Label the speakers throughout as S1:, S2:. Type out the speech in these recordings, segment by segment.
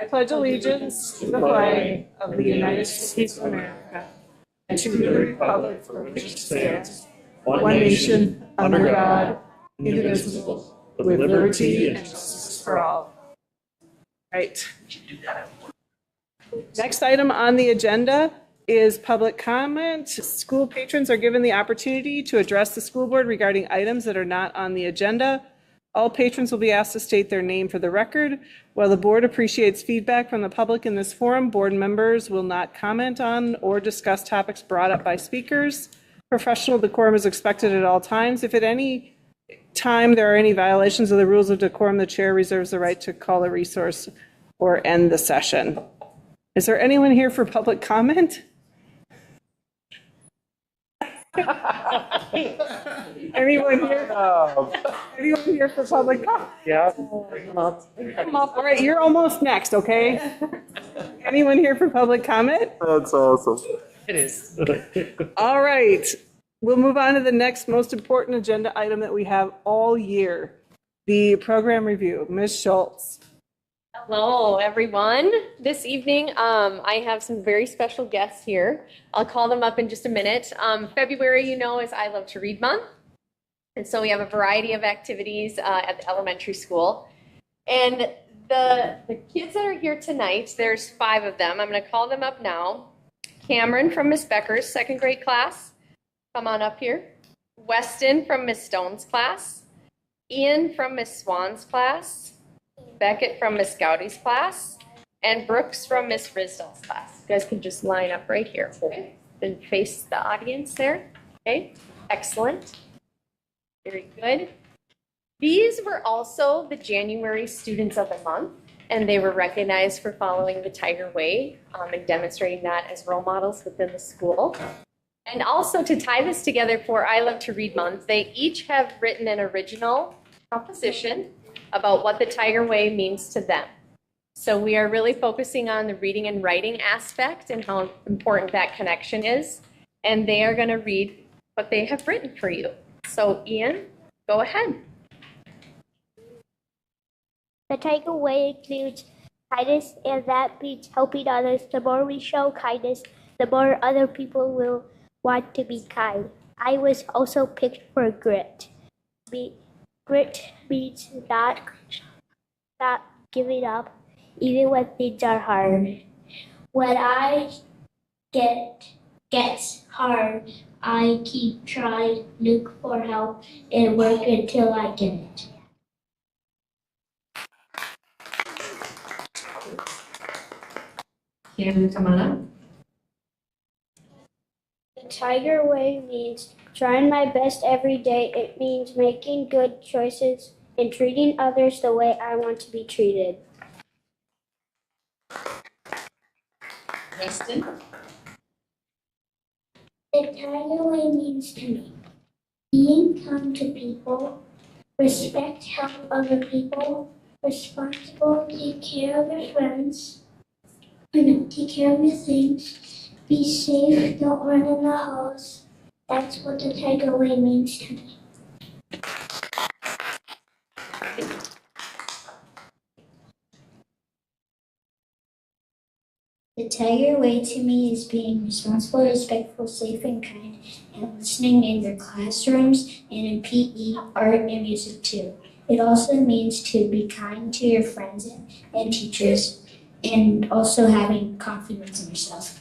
S1: I pledge allegiance to the flag of the United States of America and to the republic for which it stands, one nation, under God, indivisible, with liberty and justice for all. Right. Next item on the agenda is public comment. School patrons are given the opportunity to address the school board regarding items that are not on the agenda. All patrons will be asked to state their name for the record. While the board appreciates feedback from the public in this forum, board members will not comment on or discuss topics brought up by speakers. Professional decorum is expected at all times. If at any time there are any violations of the rules of decorum, the chair reserves the right to call a resource or end the session. Is there anyone here for public comment? Anyone here? Anyone here for public comment?
S2: Yeah.
S1: Come up. All right, you're almost next, okay? Anyone here for public comment?
S2: That's awesome.
S3: It is.
S1: All right, we'll move on to the next most important agenda item that we have all year, the program review. Ms. Schultz.
S4: Hello, everyone. This evening, I have some very special guests here. I'll call them up in just a minute. February, you know, is I Love to Read Month. And so we have a variety of activities at the elementary school. And the kids that are here tonight, there's 5 of them. I'm going to call them up now. Cameron from Miss Becker's second grade class. Come on up here. Weston from Miss Stone's class. Ian from Miss Swan's class. Beckett from Miss Gowdy's class, and Brooks from Miss Risdall's class. You guys can just line up right here. Okay. And face the audience there. Okay, excellent. Very good. These were also the January Students of the Month, and they were recognized for following the Tiger Way and demonstrating that as role models within the school. And also to tie this together for I Love to Read Month, they each have written an original composition about what the Tiger Way means to them. So we are really focusing on the reading and writing aspect and how important that connection is. And they are going to read what they have written for you. So Ian, go ahead.
S5: The Tiger Way includes kindness, and that means helping others. The more we show kindness, the more other people will want to be kind. I was also picked for grit. Grit means not giving up, even when things are hard. When I gets hard, I keep trying, look for help, and work until I get it.
S4: Cameron, come on up.
S5: The Tiger Way means trying my best every day. It means making good choices and treating others the way I want to be treated.
S4: Weston.
S5: The Tiger Way means to me being kind to people, respect, help other people, responsible, take care of your friends, take care of your things, be safe, don't run in the house. That's what the Tiger Way means to me. The Tiger Way to me is being responsible, respectful, safe, and kind, and listening in your classrooms and in PE, art, and music too. It also means to be kind to your friends and teachers, and also having confidence in yourself.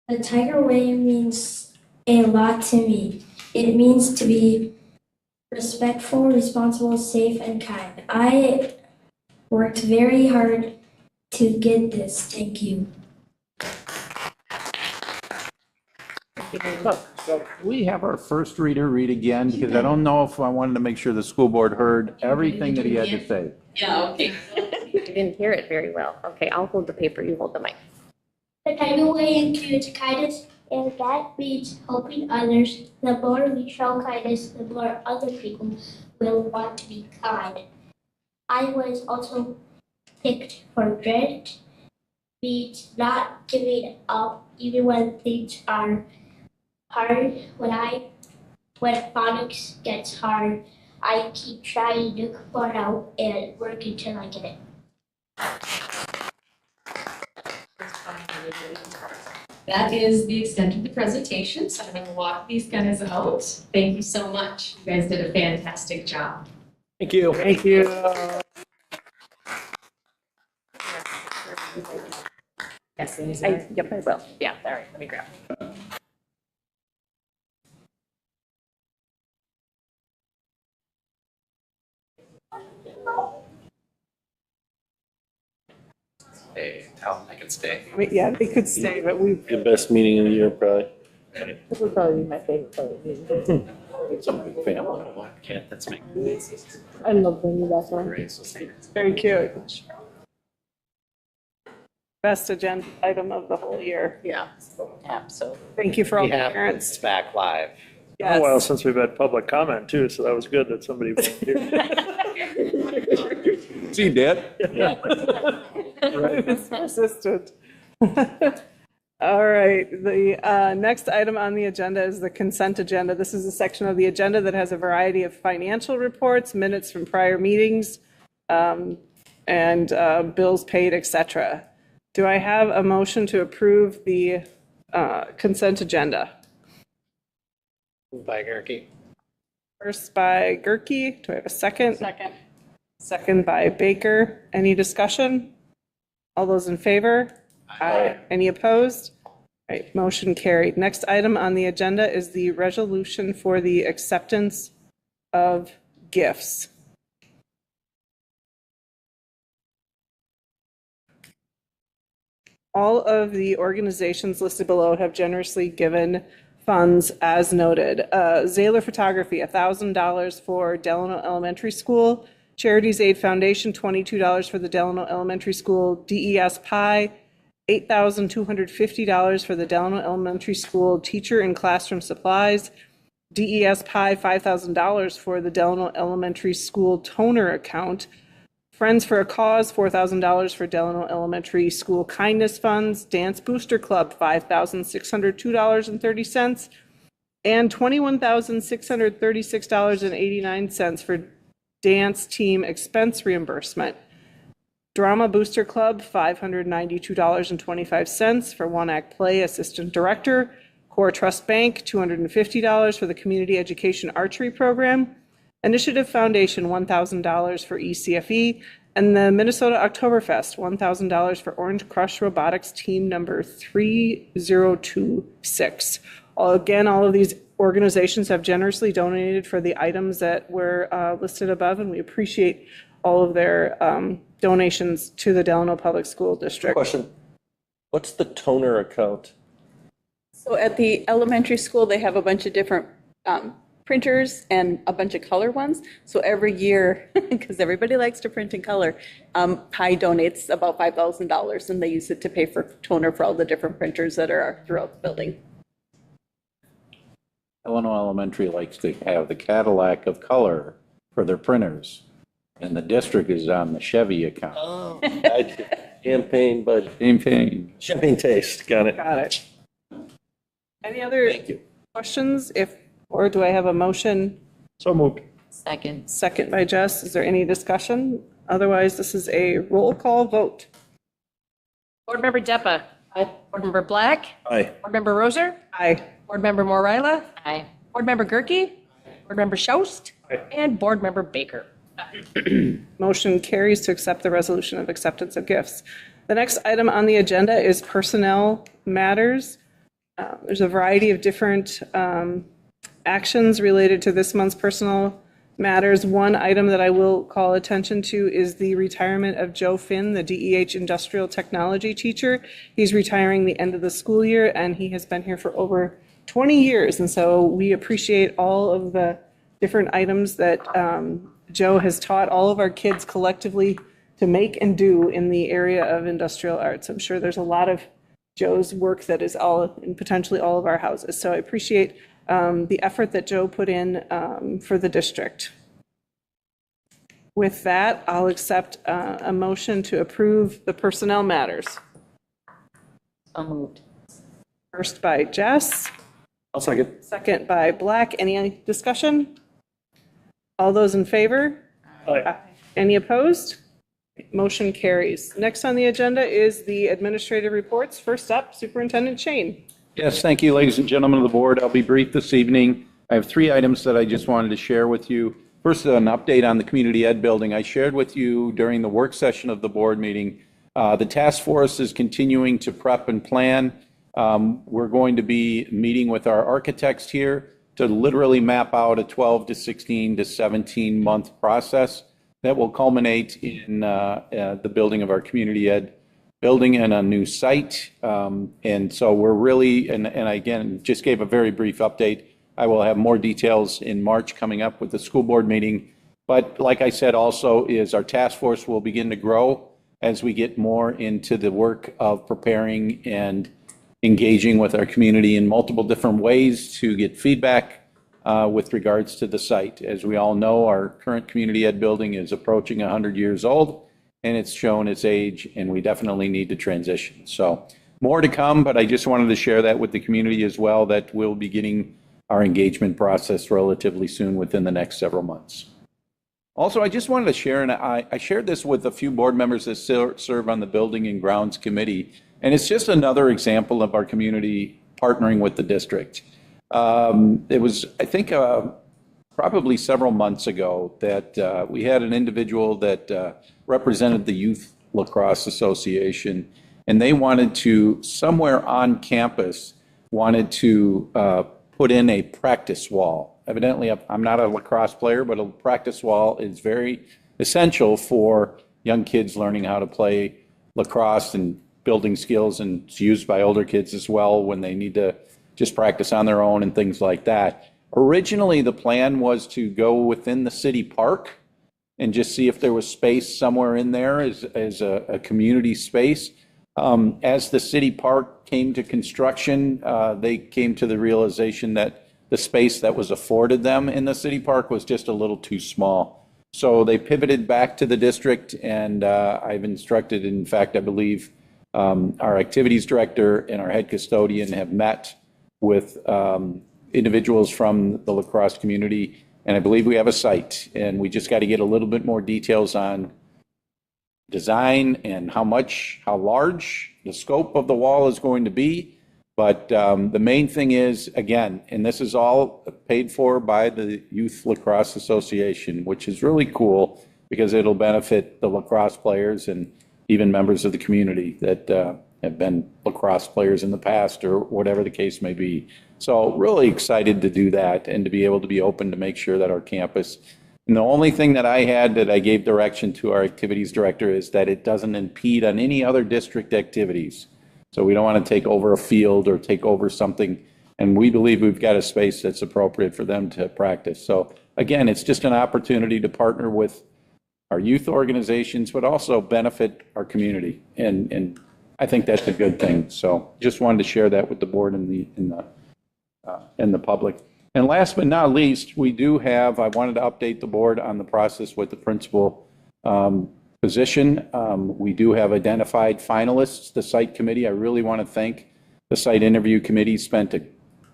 S5: The Tiger Way means a lot to me. It means to be respectful, responsible, safe, and kind. I worked very hard to get this. Thank you.
S2: So we have our first reader read again, because I don't know if I wanted to make sure the school board heard everything that he had to say.
S4: Yeah, okay. I didn't hear it very well. Okay, I'll hold the paper, you hold the mic.
S5: The Tiger Way includes kindness, and that means helping others. The more we show kindness, the more other people will want to be kind. I was also picked for grit, means not giving up even when things are hard. When phonics gets hard, I keep trying to put out and work until I get it.
S4: That is the extent of the presentation, so I'm going to walk these guys out. Thank you so much. You guys did a fantastic job.
S3: Thank you.
S1: Thank you.
S4: Yes,
S6: Yep, I will. Yeah, all right, let me grab it.
S3: Hey, tell them I can stay.
S1: Yeah, they could stay, but we,
S7: The best meeting of the year, probably.
S6: This would probably be my favorite part of the meeting.
S2: It's a big family.
S3: Can't, that's me.
S6: I love when you guys on.
S3: Great, so stay.
S1: very cute. Best agenda item of the whole year.
S6: Yeah, absolutely.
S1: Thank you for all the
S3: Yeah.
S1: parents.
S3: It's back live.
S1: Yes.
S8: Oh, well, since we've had public comment too, so that was good that somebody volunteered.
S2: See, Dad?
S1: It's persistent. All right, the next item on the agenda is the consent agenda. This is a section of the agenda that has a variety of financial reports, minutes from prior meetings, and bills paid, etc. Do I have a motion to approve the consent agenda?
S3: By Gerke.
S1: First by Gerke. Do I have a second?
S6: Second.
S1: Second by Baker. Any discussion? All those in favor? Aye. Any opposed? All right, motion carried. Next item on the agenda is the resolution for the acceptance of gifts. All of the organizations listed below have generously given funds as noted. Zahler Photography, $1,000 for Delano Elementary School. Charities Aid Foundation, $22 for the Delano Elementary School. DES Pi, $8,250 for the Delano Elementary School Teacher and Classroom Supplies. DES Pi, $5,000 for the Delano Elementary School Toner account. Friends for a Cause, $4,000 for Delano Elementary School Kindness Funds. Dance Booster Club, $5,602.30. And $21,636.89 for dance team expense reimbursement. Drama Booster Club, $592.25 for One Act Play Assistant Director. Core Trust Bank, $250 for the Community Education Archery Program. Initiative Foundation, $1,000 for ECFE, and the Minnesota Oktoberfest, $1,000 for Orange Crush Robotics Team number 3026. Again, all of these organizations have generously donated for the items that were listed above, and we appreciate all of their donations to the Delano Public School District.
S7: Question, what's the toner account?
S6: So at the elementary school, they have a bunch of different printers and a bunch of color ones. So every year, because everybody likes to print in color, Pi donates about $5,000 and they use it to pay for toner for all the different printers that are throughout the building.
S2: Delano Elementary likes to have the Cadillac of color for their printers, and the district is on the Chevy account.
S7: Oh. Champagne, but
S2: Champagne.
S7: champagne taste, got it.
S1: Got it. Any other questions? Or do I have a motion?
S8: So moved.
S6: Second.
S1: Second by Jess. Is there any discussion? Otherwise, this is a roll call vote.
S9: Board Member Deppa. Aye. Board Member Black.
S7: Aye.
S9: Board Member Roser.
S1: Aye.
S9: Board Member Morila.
S6: Aye.
S9: Board Member Gerke. Board Member Schaust.
S8: Aye.
S9: And Board Member Baker.
S1: Motion carries to accept the resolution of acceptance of gifts. The next item on the agenda is personnel matters. There's a variety of different actions related to this month's personnel matters. One item that I will call attention to is the retirement of Joe Finn, the DEH industrial technology teacher. He's retiring the end of the school year, and he has been here for over 20 years. And so we appreciate all of the different items that Joe has taught all of our kids collectively to make and do in the area of industrial arts. I'm sure there's a lot of Joe's work that is all in potentially all of our houses. So I appreciate the effort that Joe put in for the district. With that, I'll accept a motion to approve the personnel matters.
S6: So moved.
S1: First by Jess,
S7: I'll second.
S1: second by Black. Any discussion? All those in favor?
S8: Aye.
S1: Any opposed? Motion carries. Next on the agenda is the administrative reports. First up, Superintendent Shane.
S2: Yes, thank you, ladies and gentlemen of the board. I'll be brief this evening. I have 3 items that I just wanted to share with you. First, an update on the community ed building. I shared with you during the work session of the board meeting. The task force is continuing to prep and plan. We're going to be meeting with our architects here to literally map out a 12 to 16 to 17 month process that will culminate in the building of our community ed building and a new site. And so we're really, and again, just gave a very brief update. I will have more details in March coming up with the school board meeting. But like I said, also is our task force will begin to grow as we get more into the work of preparing and engaging with our community in multiple different ways to get feedback with regards to the site. As we all know, our current community ed building is approaching 100 years old, and it's shown its age, and we definitely need to transition. So more to come, but I just wanted to share that with the community as well, that we'll be getting our engagement process relatively soon within the next several months. Also, I just wanted to share, and I shared this with a few board members that serve on the Building and Grounds Committee, and it's just another example of our community partnering with the district. It was, I think, probably several months ago that we had an individual that represented the Youth Lacrosse Association, and they wanted to, somewhere on campus, wanted to put in a practice wall. Evidently, I'm not a lacrosse player, but a practice wall is very essential for young kids learning how to play lacrosse and building skills, and it's used by older kids as well when they need to just practice on their own and things like that. Originally, the plan was to go within the city park and just see if there was space somewhere in there as a community space. As the city park came to construction, they came to the realization that the space that was afforded them in the city park was just a little too small. So they pivoted back to the district, and I've instructed, in fact, I believe our activities director and our head custodian have met with individuals from the lacrosse community, and I believe we have a site, and we just got to get a little bit more details on design and how large the scope of the wall is going to be. But the main thing is, again, and this is all paid for by the Youth Lacrosse Association, which is really cool because it'll benefit the lacrosse players and even members of the community that have been lacrosse players in the past or whatever the case may be. So really excited to do that and to be able to be open to make sure that our campus, and the only thing that I had that I gave direction to our activities director is that it doesn't impede on any other district activities. So we don't want to take over a field or take over something, and we believe we've got a space that's appropriate for them to practice. So again, it's just an opportunity to partner with our youth organizations, but also benefit our community, and I think that's a good thing. So just wanted to share that with the board and the public. And last but not least, we do have, I wanted to update the board on the process with the principal position. We do have identified finalists. The site committee, I really want to thank the site interview committee, spent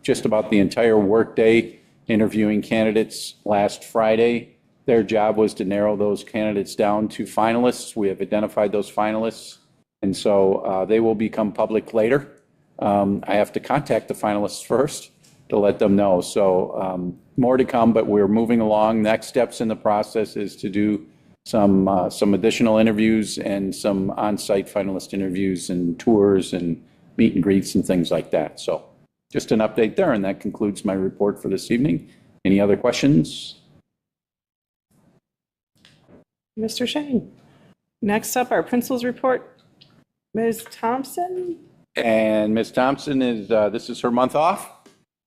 S2: just about the entire workday interviewing candidates last Friday. Their job was to narrow those candidates down to finalists. We have identified those finalists, and so they will become public later. I have to contact the finalists first to let them know. So more to come, but we're moving along. Next steps in the process is to do some additional interviews and some on-site finalist interviews and tours and meet and greets and things like that. So just an update there, and that concludes my report for this evening. Any other questions?
S1: Mr. Shane. Next up, our principal's report. Ms. Thompson.
S2: And Ms. Thompson is, this is her month off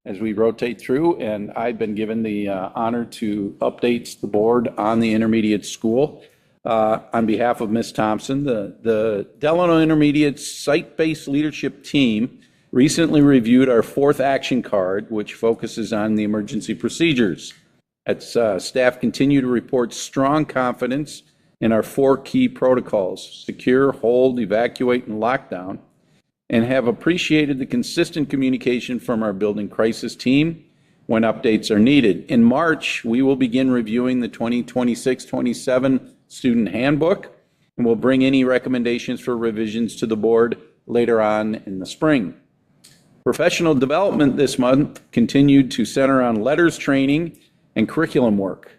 S2: as we rotate through, and I've been given the honor to update the board on the intermediate school. On behalf of Ms. Thompson, the Delano Intermediate Site-Based Leadership Team recently reviewed our 4th action card, which focuses on the emergency procedures. Staff continue to report strong confidence in our 4 key protocols: secure, hold, evacuate, and lockdown, and have appreciated the consistent communication from our building crisis team when updates are needed. In March, we will begin reviewing the 2026-27 student handbook, and we'll bring any recommendations for revisions to the board later on in the spring. Professional development this month continued to center on letters training and curriculum work.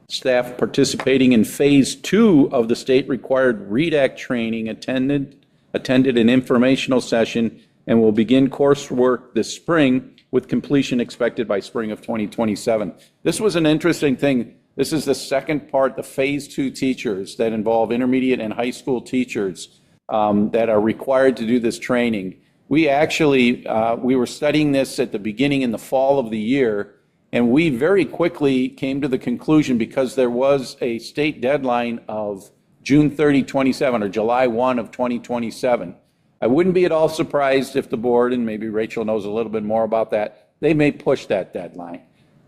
S2: Staff participating in Phase 2 of the state-required READ Act training attended an informational session and will begin coursework this spring with completion expected by spring of 2027. This was an interesting thing. This is the second part, the Phase 2 teachers that involve intermediate and high school teachers that are required to do this training. We actually, we were studying this at the beginning in the fall of the year, and we very quickly came to the conclusion, because there was a state deadline of June 30, 27, or July 1 of 2027. I wouldn't be at all surprised if the board, and maybe Rachel knows a little bit more about that, they may push that deadline.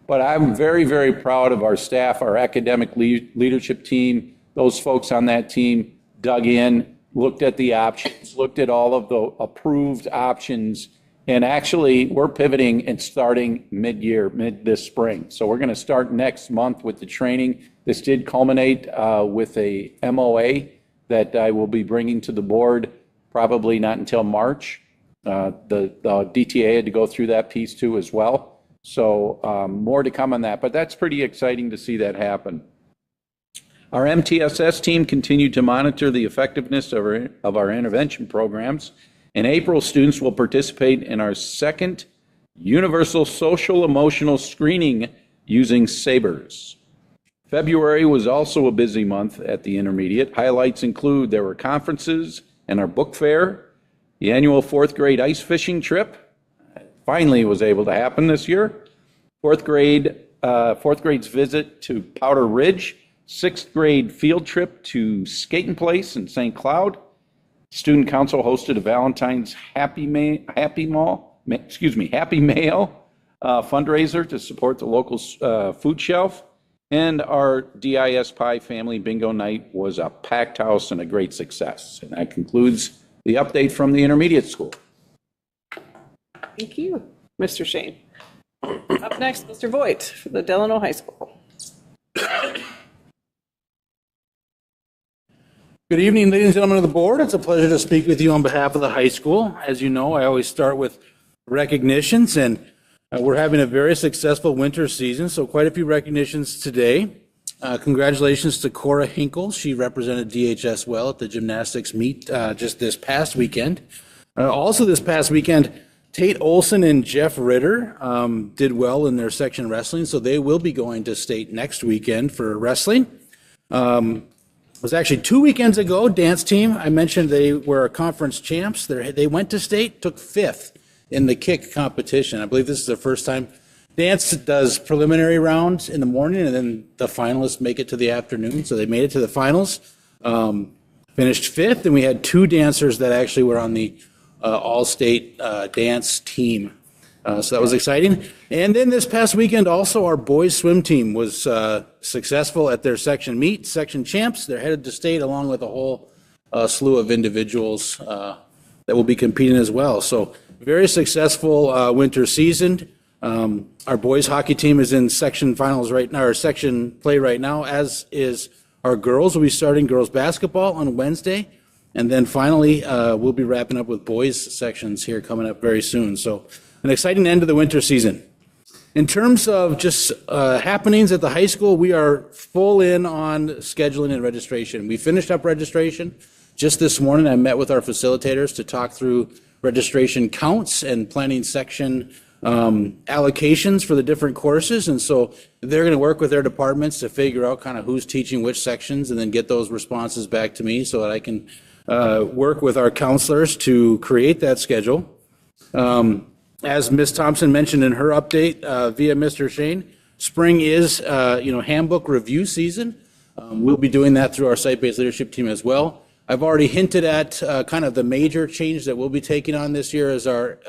S2: But I'm very, very proud of our staff, our academic leadership team. Those folks on that team dug in, looked at the options, looked at all of the approved options, and actually we're pivoting and starting mid-year, this spring. So we're going to start next month with the training. This did culminate with a MOA that I will be bringing to the board probably not until March. The DTA had to go through that piece too as well. So more to come on that, but that's pretty exciting to see that happen. Our MTSS team continued to monitor the effectiveness of our intervention programs. In April, students will participate in our second Universal Social Emotional Screening using SABRS. February was also a busy month at the intermediate. Highlights include there were conferences and our book fair, the annual fourth grade ice fishing trip, finally was able to happen this year, fourth grade's visit to Powder Ridge, sixth grade field trip to Skating Place in St. Cloud. Student Council hosted a Valentine's Happy Mail fundraiser to support the local food shelf. And our DIS Pie Family Bingo Night was a packed house and a great success. And that concludes the update from the intermediate school.
S1: Thank you, Mr. Shane. Up next, Mr. Voigt for the Delano High School.
S10: Good evening, ladies and gentlemen of the board. It's a pleasure to speak with you on behalf of the high school. As you know, I always start with recognitions, and we're having a very successful winter season, so quite a few recognitions today. Congratulations to Cora Hinkle. She represented DHS well at the gymnastics meet just this past weekend. Also this past weekend, Tate Olson and Jeff Ritter did well in their section wrestling, so they will be going to state next weekend for wrestling. It was actually 2 weekends ago, dance team. I mentioned they were conference champs. They went to state, took 5th in the kick competition. I believe this is the first time. Dance does preliminary rounds in the morning, and then the finalists make it to the afternoon. So they made it to the finals, finished 5th, and we had 2 dancers that actually were on the all-state dance team. So that was exciting. And then this past weekend, also, our boys swim team was successful at their section meet, section champs. They're headed to state along with a whole slew of individuals that will be competing as well. So very successful winter season. Our boys hockey team is in section finals right now, or section play right now, as is our girls. We'll be starting girls basketball on Wednesday. And then finally, we'll be wrapping up with boys sections here coming up very soon. So an exciting end to the winter season. In terms of just happenings at the high school, we are full in on scheduling and registration. We finished up registration just this morning. I met with our facilitators to talk through registration counts and planning section allocations for the different courses. And so they're going to work with their departments to figure out kind of who's teaching which sections and then get those responses back to me so that I can work with our counselors to create that schedule. As Ms. Thompson mentioned in her update via Mr. Shane, spring is, handbook review season. We'll be doing that through our site-based leadership team as well. I've already hinted at kind of the major change that we'll be taking on this year is our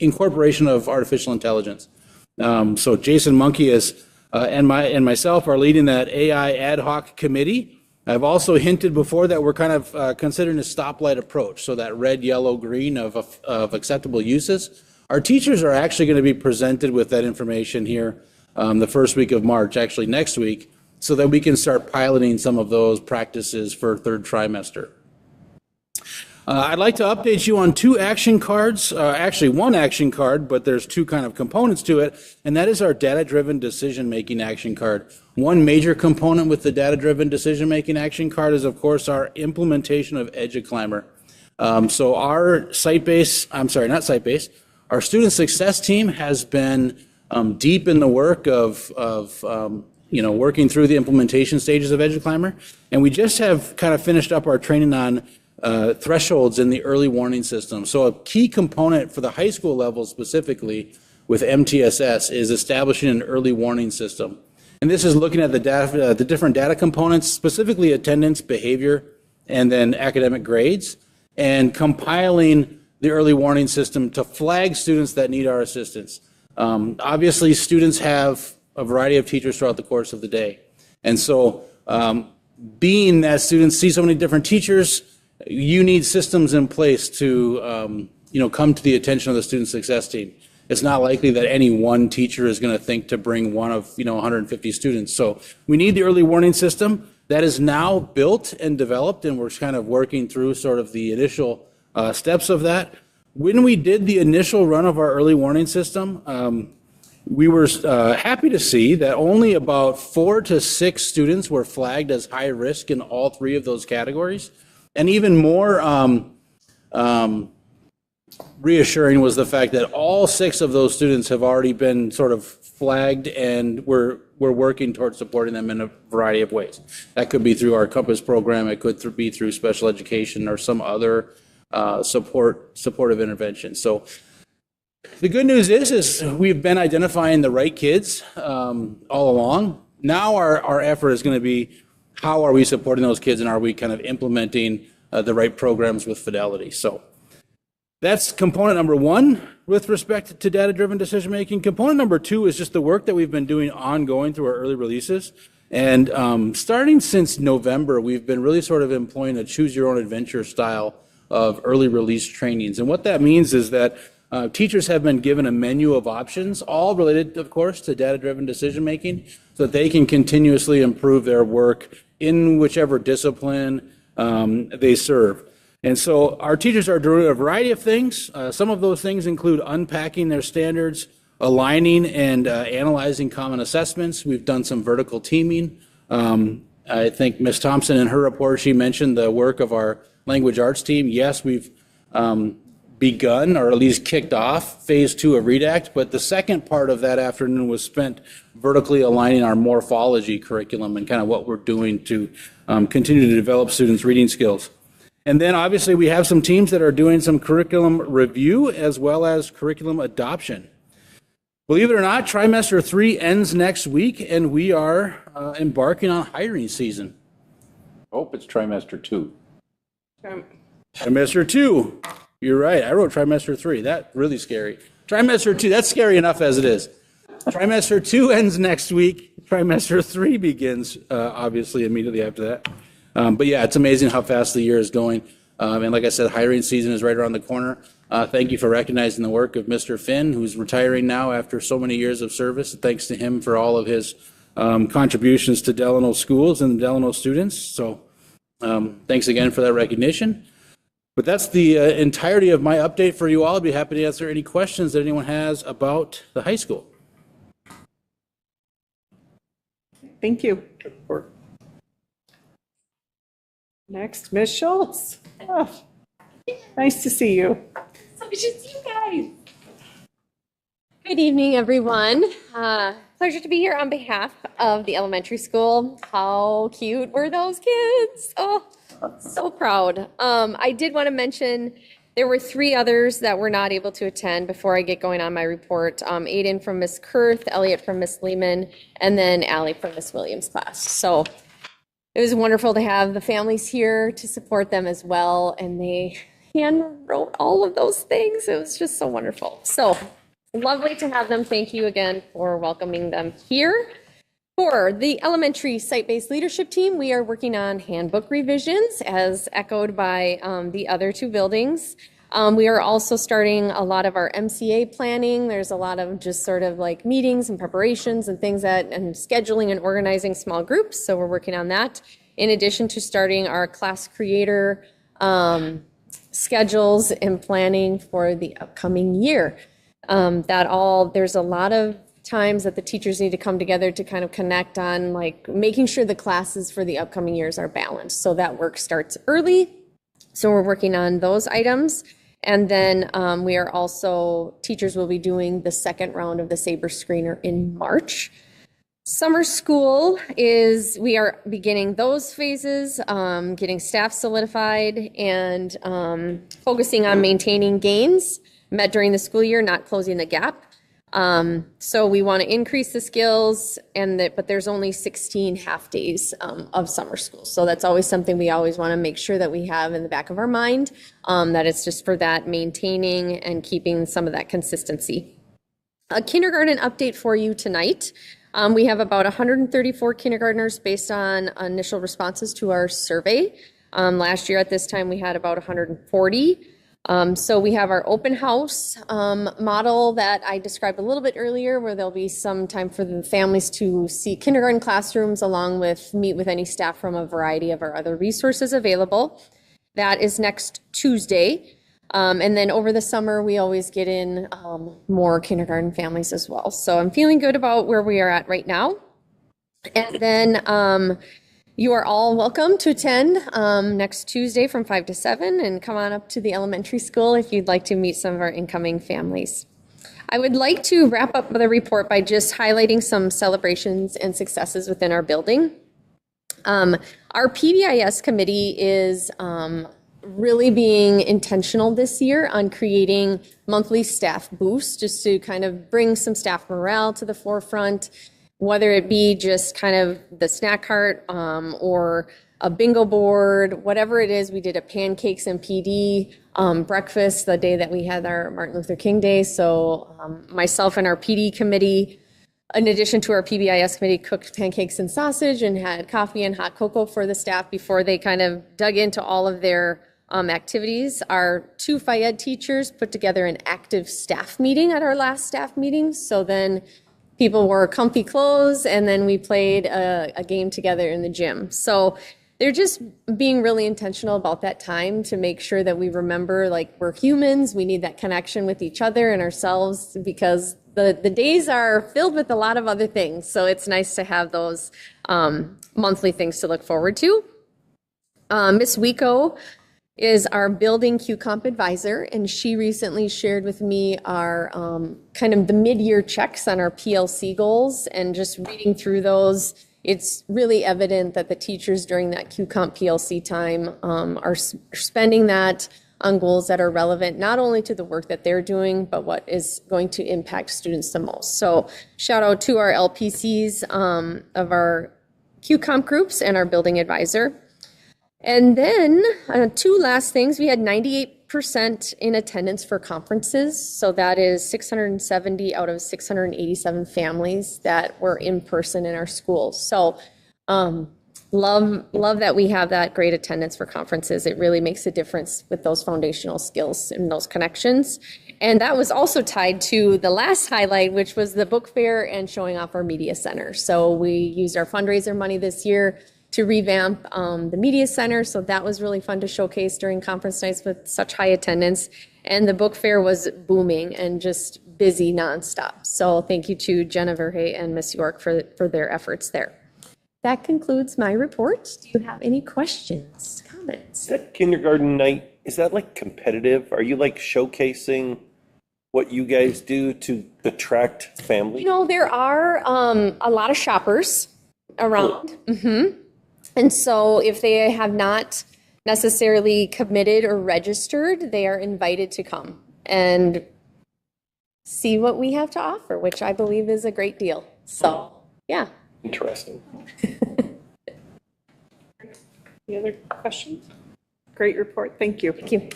S10: incorporation of artificial intelligence. So Jason Monkey is, and myself are leading that AI ad hoc committee. I've also hinted before that we're kind of considering a stoplight approach, so that red, yellow, green of acceptable uses. Our teachers are actually going to be presented with that information here the first week of March, actually next week, so that we can start piloting some of those practices for third trimester. I'd like to update you on two action cards, actually one action card, but there's two kind of components to it, and that is our data-driven decision-making action card. One major component with the data-driven decision-making action card is, of course, our implementation of EduClimber. So our our student success team has been deep in the work of working through the implementation stages of EduClimber, and we just have kind of finished up our training on thresholds in the early warning system. So a key component for the high school level specifically with MTSS is establishing an early warning system. And this is looking at the data, the different data components, specifically attendance, behavior, and then academic grades, and compiling the early warning system to flag students that need our assistance. Obviously, students have a variety of teachers throughout the course of the day. And so being that students see so many different teachers, you need systems in place to come to the attention of the student success team. It's not likely that any one teacher is going to think to bring one of 150 students. So we need the early warning system that is now built and developed, and we're kind of working through sort of the initial steps of that. When we did the initial run of our early warning system, we were happy to see that only about 4 to 6 students were flagged as high risk in all 3 of those categories. And even more reassuring was the fact that all 6 of those students have already been sort of flagged, and we're working towards supporting them in a variety of ways. That could be through our Compass program, it could be through special education or some other supportive intervention. So the good news is we've been identifying the right kids all along. Now our effort is going to be, how are we supporting those kids, and are we kind of implementing the right programs with fidelity? So that's component number 1 with respect to data-driven decision-making. Component number 2 is just the work that we've been doing ongoing through our early releases. And starting since November, we've been really sort of employing a choose-your-own-adventure style of early release trainings. And what that means is that teachers have been given a menu of options, all related, of course, to data-driven decision-making, so that they can continuously improve their work in whichever discipline they serve. And so our teachers are doing a variety of things. Some of those things include unpacking their standards, aligning and analyzing common assessments. We've done some vertical teaming. I think Ms. Thompson in her report, she mentioned the work of our language arts team. Yes, we've begun, or at least kicked off, phase 2 of REDACT, but the second part of that afternoon was spent vertically aligning our morphology curriculum and kind of what we're doing to continue to develop students' reading skills. And then obviously we have some teams that are doing some curriculum review as well as curriculum adoption. Believe it or not, trimester 3 ends next week, and we are embarking on hiring season.
S2: Hope it's trimester 2.
S10: Trimester 2. You're right. I wrote trimester 3. That's really scary. Trimester 2, that's scary enough as it is. Trimester 2 ends next week. Trimester 3 begins, obviously, immediately after that. But yeah, it's amazing how fast the year is going. And like I said, hiring season is right around the corner. Thank you for recognizing the work of Mr. Finn, who's retiring now after so many years of service. Thanks to him for all of his contributions to Delano schools and the Delano students. So thanks again for that recognition. But that's the entirety of my update for you all. I'd be happy to answer any questions that anyone has about the high school.
S1: Thank you. Next, Ms. Schultz. Oh, nice to see you.
S4: So good to see you guys. Good evening, everyone. Pleasure to be here on behalf of the elementary school. How cute were those kids? Oh, so proud. I did want to mention there were 3 others that were not able to attend before I get going on my report. Aiden from Miss Kurth, Elliot from Miss Lehman, and then Allie from Miss Williams' class. So it was wonderful to have the families here to support them as well, and they hand wrote all of those things. It was just so wonderful. So lovely to have them. Thank you again for welcoming them here. For the elementary site-based leadership team, we are working on handbook revisions as echoed by the other 2 buildings. We are also starting a lot of our MCA planning. There's a lot of just sort of like meetings and preparations and things and scheduling and organizing small groups. So we're working on that. In addition to starting our class creator schedules and planning for the upcoming year. There's a lot of times that the teachers need to come together to kind of connect on like making sure the classes for the upcoming years are balanced. So that work starts early. So we're working on those items. And then teachers will be doing the second round of the Sabre Screener in March. Summer school we are beginning those phases, getting staff solidified and focusing on maintaining gains met during the school year, not closing the gap. So we want to increase the skills but there's only 16 half days of summer school. So that's always something we always want to make sure that we have in the back of our mind, that it's just for that maintaining and keeping some of that consistency. A kindergarten update for you tonight. We have about 134 kindergartners based on initial responses to our survey. Last year at this time, we had about 140. So we have our open house model that I described a little bit earlier, where there'll be some time for the families to see kindergarten classrooms along with meet with any staff from a variety of our other resources available. That is next Tuesday. And then over the summer, we always get in more kindergarten families as well. So I'm feeling good about where we are at right now. And then you are all welcome to attend next Tuesday from 5 to 7 and come on up to the elementary school if you'd like to meet some of our incoming families. I would like to wrap up the report by just highlighting some celebrations and successes within our building. Our PBIS committee is really being intentional this year on creating monthly staff boosts just to kind of bring some staff morale to the forefront, whether it be just kind of the snack cart or a bingo board, whatever it is. We did a pancakes and PD breakfast the day that we had our Martin Luther King Day. So myself and our PD committee, in addition to our PBIS committee, cooked pancakes and sausage and had coffee and hot cocoa for the staff before they kind of dug into all of their activities. Our 2 Phi-Ed teachers put together an active staff meeting at our last staff meeting. So then people wore comfy clothes and then we played a game together in the gym. So they're just being really intentional about that time to make sure that we remember, like, we're humans, we need that connection with each other and ourselves, because the days are filled with a lot of other things. So it's nice to have those monthly things to look forward to. Miss Wico is our building QComp advisor, and she recently shared with me our kind of the mid-year checks on our PLC goals, and just reading through those, it's really evident that the teachers during that QComp PLC time are spending that on goals that are relevant not only to the work that they're doing, but what is going to impact students the most. So shout out to our LPCs of our QComp groups and our building advisor. And then 2 last things. We had 98% in attendance for conferences. So that is 670 out of 687 families that were in person in our schools. So love that we have that great attendance for conferences. It really makes a difference with those foundational skills and those connections. And that was also tied to the last highlight, which was the book fair and showing off our media center. So we used our fundraiser money this year to revamp the media center. So that was really fun to showcase during conference nights with such high attendance. And the book fair was booming and just busy nonstop. So thank you to Jenna Verhey and Miss York for their efforts there. That concludes my report. Do you have any questions, comments?
S7: That kindergarten night, is that like competitive? Are you like showcasing what you guys do to attract families?
S4: You know, there are a lot of shoppers around. Mm-hmm. And so if they have not necessarily committed or registered, they are invited to come and see what we have to offer, which I believe is a great deal. So, yeah.
S7: Interesting.
S1: Any other questions? Great report. Thank you.
S4: Thank you.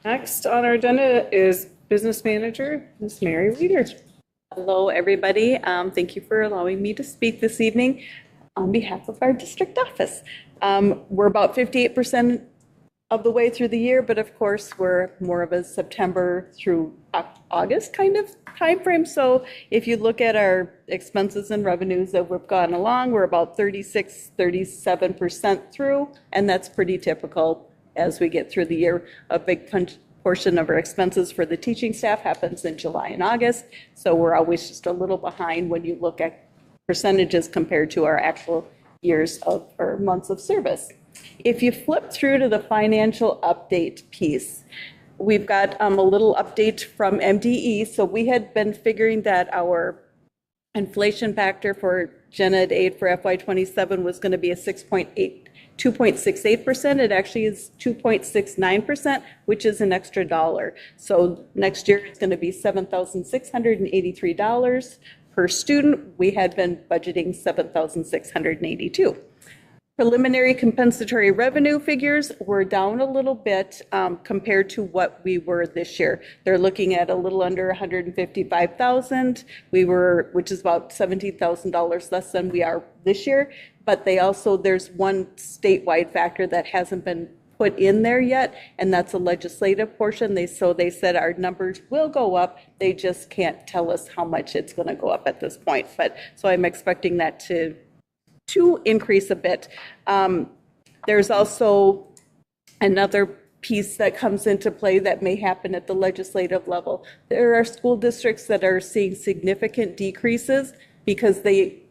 S1: Next on our agenda is Business Manager, Ms. Mary Weeder.
S6: Hello, everybody. Thank you for allowing me to speak this evening on behalf of our district office. We're about 58% of the way through the year, but of course, we're more of a September through August kind of timeframe. So if you look at our expenses and revenues that we've gone along, we're about 37% through, and that's pretty typical as we get through the year. A big portion of our expenses for the teaching staff happens in July and August, so we're always just a little behind when you look at percentages compared to our actual years of, or months of service. If you flip through to the financial update piece, we've got a little update from MDE. So we had been figuring that our inflation factor for gen ed aid for FY27 was going to be a 2.68%. It actually is 2.69%, which is an extra dollar. So next year it's going to be $7,683 per student. We had been budgeting $7,682. Preliminary compensatory revenue figures were down a little bit compared to what we were this year. They're looking at a little under 155,000. Which is about $17,000 less than we are this year. But there's one statewide factor that hasn't been put in there yet, and that's a legislative portion. They said our numbers will go up. They just can't tell us how much it's going to go up at this point. So I'm expecting that to increase a bit. There's also another piece that comes into play that may happen at the legislative level. There are school districts that are seeing significant decreases because they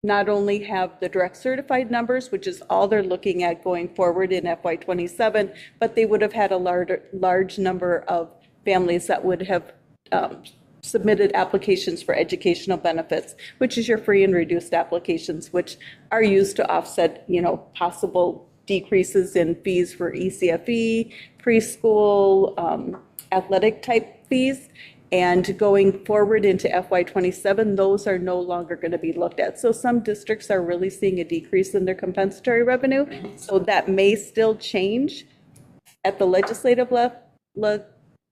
S6: not only have the direct certified numbers, which is all they're looking at going forward in FY27, but they would have had a large number of families that would have submitted applications for educational benefits, which is your free and reduced applications, which are used to offset, possible decreases in fees for ECFE, preschool, athletic type fees. And going forward into FY27, those are no longer going to be looked at. So some districts are really seeing a decrease in their compensatory revenue. So that may still change at the legislative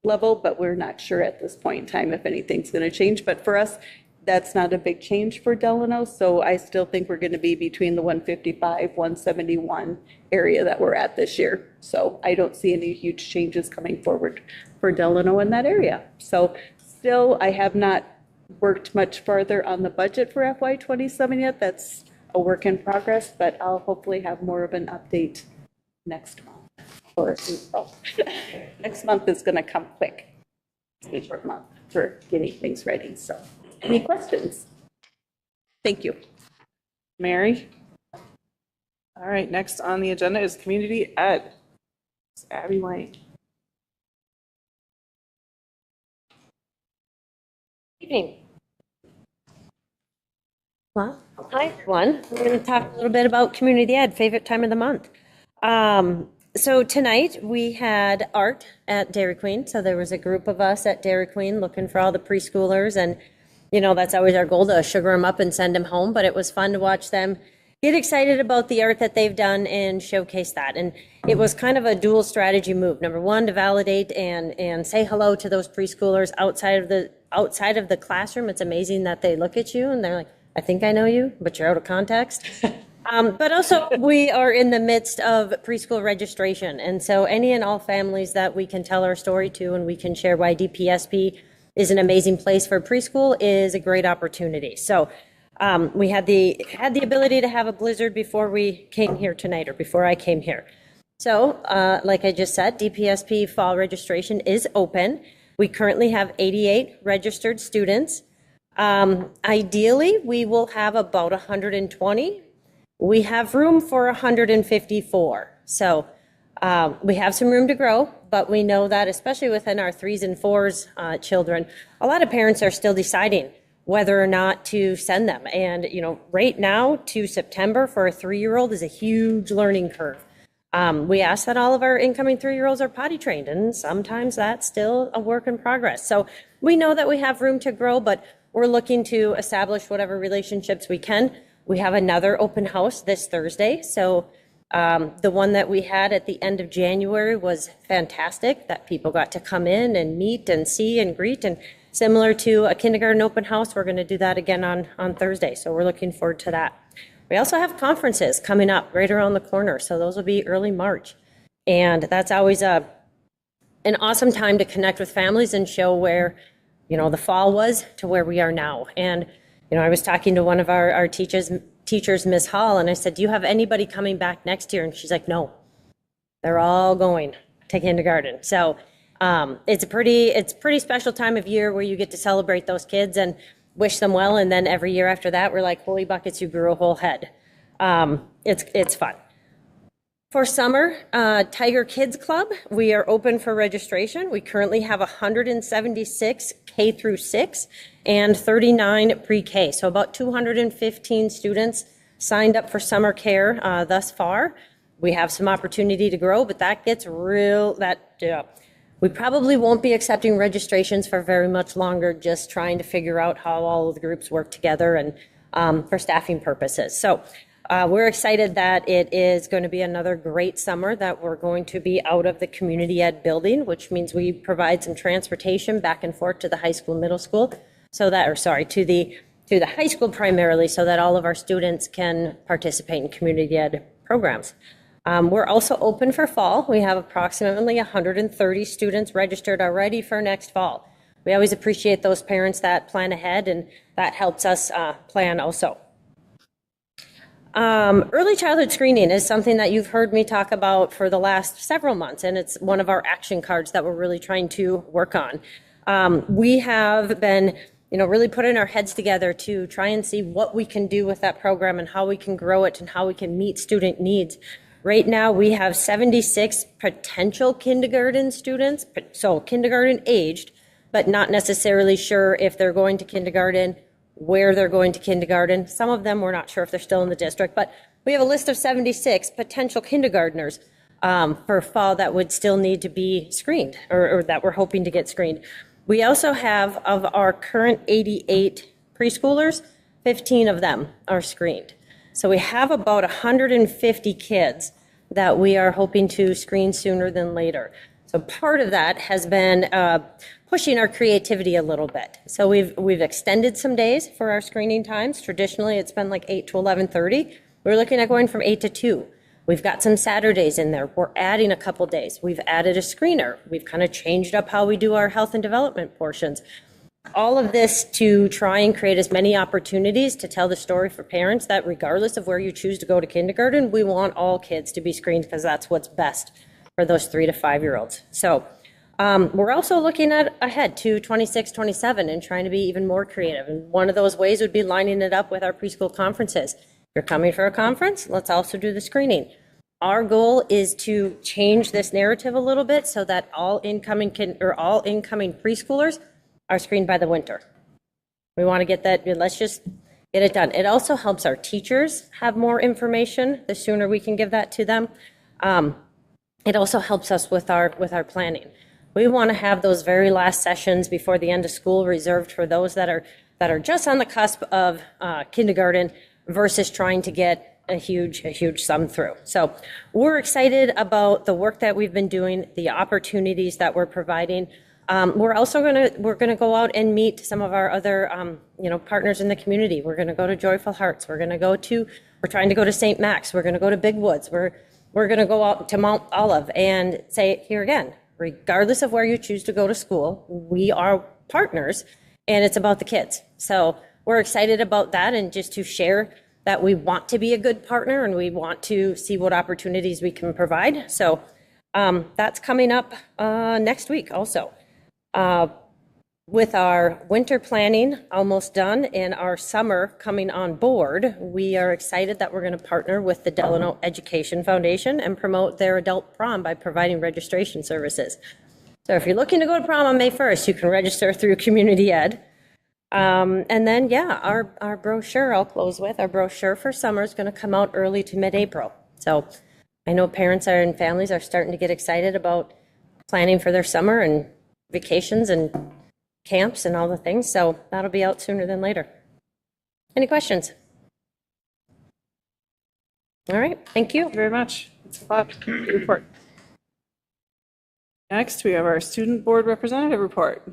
S6: level, but we're not sure at this point in time if anything's going to change. But for us, that's not a big change for Delano. So I still think we're going to be between the 155, 171 area that we're at this year. So I don't see any huge changes coming forward for Delano in that area. So still, I have not worked much farther on the budget for FY27 yet. That's a work in progress, but I'll hopefully have more of an update next month. Or April. Next month is going to come quick. It's a short month for getting things ready. So any questions? Thank you.
S1: Mary? All right, next on the agenda is community ed. It's Abby Lane.
S9: Evening. Well, hi everyone. We're going to talk a little bit about community ed, favorite time of the month. So tonight we had art at Dairy Queen. So there was a group of us at Dairy Queen looking for all the preschoolers, and that's always our goal, to sugar them up and send them home. But it was fun to watch them get excited about the art that they've done and showcase that. And it was kind of a dual strategy move. Number one, to validate and say hello to those preschoolers outside of the classroom. It's amazing that they look at you and they're like, I think I know you, but you're out of context. But also, we are in the midst of preschool registration. And so any and all families that we can tell our story to and we can share why DPSP is an amazing place for preschool is a great opportunity. So we had the ability to have a blizzard before we came here tonight, or before I came here. So like I just said, DPSP fall registration is open. We currently have 88 registered students. Ideally, we will have about 120. We have room for 154. So we have some room to grow, but we know that especially within our 3s and 4s children, a lot of parents are still deciding whether or not to send them. And, right now to September for a 3-year-old is a huge learning curve. We ask that all of our incoming 3-year-olds are potty trained, and sometimes that's still a work in progress. So we know that we have room to grow, but we're looking to establish whatever relationships we can. We have another open house this Thursday. So the one that we had at the end of January was fantastic, that people got to come in and meet and see and greet. And similar to a kindergarten open house, we're going to do that again on Thursday. So we're looking forward to that. We also have conferences coming up right around the corner. So those will be early March. And that's always an awesome time to connect with families and show where, the fall was to where we are now. And, I was talking to one of our teachers, Miss Hall, and I said, do you have anybody coming back next year? And she's like, no, they're all going to kindergarten. So it's a pretty special time of year where you get to celebrate those kids and wish them well. And then every year after that, we're like, holy buckets, you grew a whole head. It's fun. For summer, Tiger Kids Club, we are open for registration. We currently have 176 K through 6 and 39 pre-K. So about 215 students signed up for summer care thus far. We have some opportunity to grow, but that gets we probably won't be accepting registrations for very much longer, just trying to figure out how all of the groups work together and for staffing purposes. So we're excited that it is going to be another great summer, that we're going to be out of the community ed building, which means we provide some transportation back and forth to the high school, middle school, to the high school primarily, so that all of our students can participate in community ed programs. We're also open for fall. We have approximately 130 students registered already for next fall. We always appreciate those parents that plan ahead, and that helps us plan also. Early childhood screening is something that you've heard me talk about for the last several months, and it's one of our action cards that we're really trying to work on. We have been, really putting our heads together to try and see what we can do with that program and how we can grow it and how we can meet student needs. Right now, we have 76 potential kindergarten students, so kindergarten aged, but not necessarily sure if they're going to kindergarten, where they're going to kindergarten. Some of them we're not sure if they're still in the district, but we have a list of 76 potential kindergartners for fall that would still need to be screened, or that we're hoping to get screened. We also have, of our current 88 preschoolers, 15 of them are screened. So we have about 150 kids that we are hoping to screen sooner than later. So part of that has been pushing our creativity a little bit. So we've extended some days for our screening times. Traditionally, it's been like 8 to 11:30. We're looking at going from 8 to 2. We've got some Saturdays in there. We're adding a couple days. We've added a screener. We've kind of changed up how we do our health and development portions. All of this to try and create as many opportunities to tell the story for parents that regardless of where you choose to go to kindergarten, we want all kids to be screened because that's what's best for those 3 to 5-year-olds. So we're also looking ahead to 26, 27 and trying to be even more creative. And one of those ways would be lining it up with our preschool conferences. If you're coming for a conference, let's also do the screening. Our goal is to change this narrative a little bit so that all incoming preschoolers are screened by the winter. We want to get that, let's just get it done. It also helps our teachers have more information. The sooner we can give that to them. It also helps us with our planning. We want to have those very last sessions before the end of school reserved for those that are just on the cusp of kindergarten versus trying to get a huge sum through. So we're excited about the work that we've been doing, the opportunities that we're providing. We're also gonna go out and meet some of our other partners in the community. We're gonna go to Joyful Hearts. We're trying to go to St. Max. We're gonna go to Big Woods. We're gonna go out to Mount Olive and say, here again, regardless of where you choose to go to school, we are partners and it's about the kids. So we're excited about that, and just to share that we want to be a good partner and we want to see what opportunities we can provide. So that's coming up next week also. With our winter planning almost done and our summer coming on board, we are excited that we're going to partner with the Delano Education Foundation and promote their adult prom by providing registration services. So if you're looking to go to prom on May 1st, you can register through Community Ed. And then, our brochure, I'll close with, our brochure for summer is going to come out early to mid-April. So I know parents and families are starting to get excited about planning for their summer and vacations and camps and all the things, so that'll be out sooner than later. Any questions? All right, thank you.
S1: Thank you very much. It's a lot to report. Next, we have our student board representative report.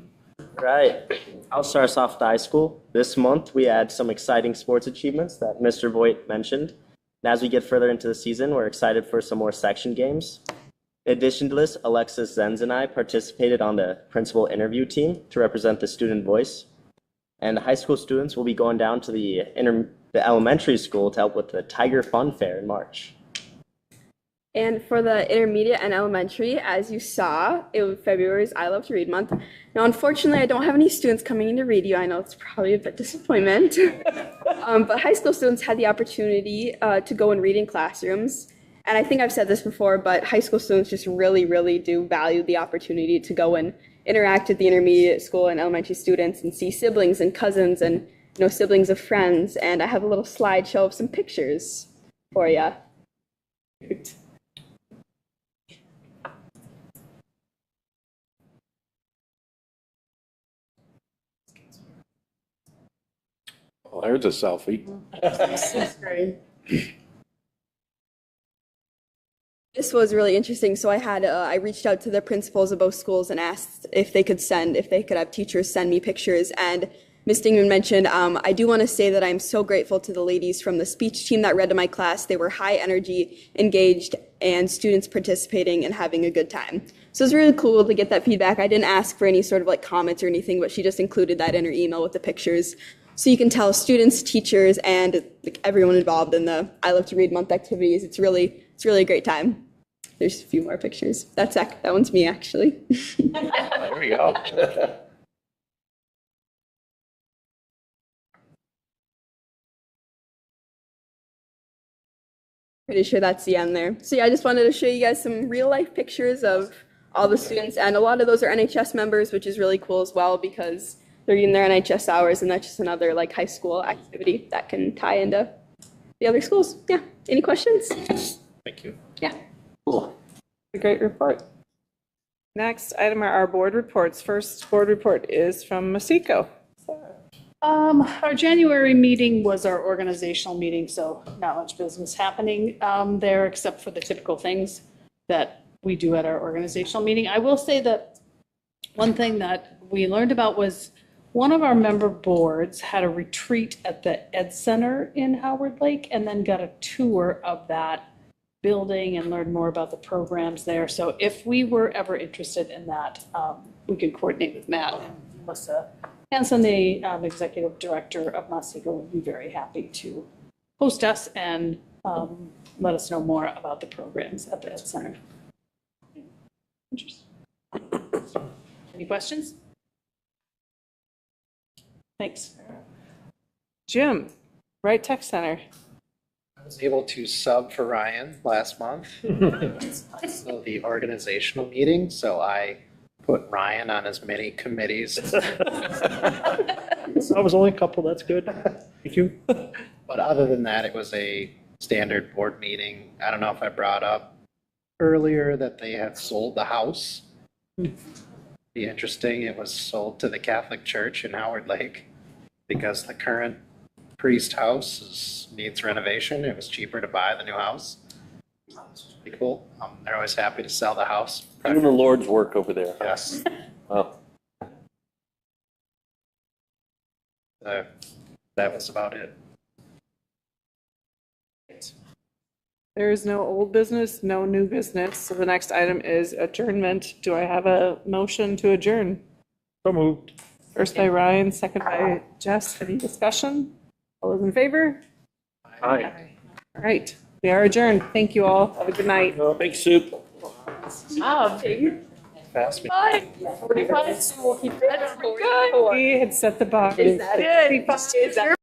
S11: Right. I'll start us off with high school. This month, we had some exciting sports achievements that Mr. Voigt mentioned. And as we get further into the season, we're excited for some more section games. In addition to this, Alexis Zenz and I participated on the principal interview team to represent the student voice. And high school students will be going down to the elementary school to help with the Tiger Fun Fair in March.
S12: And for the intermediate and elementary, as you saw, February's I Love to Read month. Now, unfortunately, I don't have any students coming in to read you. I know it's probably a bit disappointment. But high school students had the opportunity to go and read in classrooms. And I think I've said this before, but high school students just really, really do value the opportunity to go and interact with the intermediate school and elementary students and see siblings and cousins and siblings of friends. And I have a little slideshow of some pictures for you.
S2: Well, there's a selfie.
S12: This was really interesting. So I reached out to the principals of both schools and asked if they could have teachers send me pictures. And Ms. Dingman mentioned, I do want to say that I'm so grateful to the ladies from the speech team that read to my class. They were high energy, engaged, and students participating and having a good time. So it's really cool to get that feedback. I didn't ask for any sort of comments or anything, but she just included that in her email with the pictures. So you can tell students, teachers, and everyone involved in the I Love to Read month activities. It's really a great time. There's a few more pictures. That one's me, actually.
S3: There we go.
S12: Pretty sure that's the end there. So yeah, I just wanted to show you guys some real life pictures of all the students, and a lot of those are NHS members, which is really cool as well because they're in their NHS hours, and that's just another high school activity that can tie into the other schools. Yeah. Any questions?
S3: Thank you.
S12: Yeah.
S2: Cool.
S1: A great report. Next item are our board reports. First board report is from Masiko.
S13: Our January meeting was our organizational meeting, so not much business happening there except for the typical things that we do at our organizational meeting. I will say that one thing that we learned about was one of our member boards had a retreat at the Ed Center in Howard Lake and then got a tour of that building and learned more about the programs there. So if we were ever interested in that, we could coordinate with Matt and Melissa Hanson, the executive director of Masiko, would be very happy to host us and let us know more about the programs at the Ed Center. Interesting. Any questions? Thanks.
S1: Jim, Wright Tech Center.
S3: I was able to sub for Ryan last month. So the organizational meeting, so I put Ryan on as many committees.
S8: I was only a couple, that's good. Thank you.
S3: But other than that, it was a standard board meeting. I don't know if I brought up earlier that they had sold the house. Be interesting. It was sold to the Catholic Church in Howard Lake because the current priest house needs renovation. It was cheaper to buy the new house. Pretty cool. They're always happy to sell the house.
S7: Doing the Lord's work over there.
S3: Yes.
S7: Wow.
S3: That was about it.
S1: There is no old business, no new business. So the next item is adjournment. Do I have a motion to adjourn?
S8: So moved.
S1: First by Ryan, second by Jess. Any discussion? All those in favor?
S8: Aye.
S1: All right, we are adjourned. Thank you all. Have a good night.
S7: Thanks, Soup.
S3: Fast.
S12: 45, so we'll keep that.
S1: We had set the bar.
S12: Is that it?